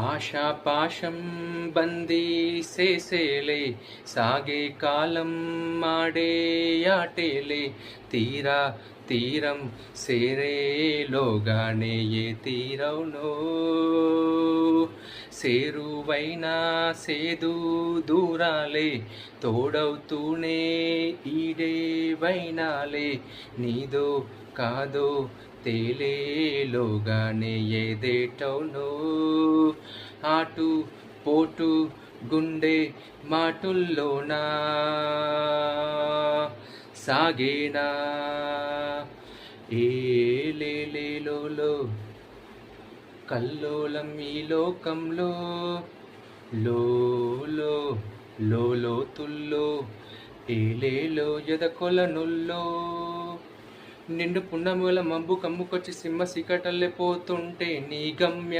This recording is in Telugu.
ఆశాపాశం బందీ సేసేలే సాగే కాలం మాడే ఆటేలే తీరా తీరం సేరేలోగానే ఏ తీరవునో సేరువైనా సేదు దూరాలే తోడవుతూనే ఈడే వైనాలే నీదో కాదో తేలేలోగానే ఏదేటవునో ఆటు పోటు గుండె మాటుల్లోనా సాగేనా ఏలేలేలో కల్లోలం ఈ లోకంలో లో లోతుల్లో ఏలేలో ఎదకొలనుల్లో నిండు పున్నముల మబ్బు కమ్ముకొచ్చి సింహ సికటల్లే పోతుంటే నీ గమ్యం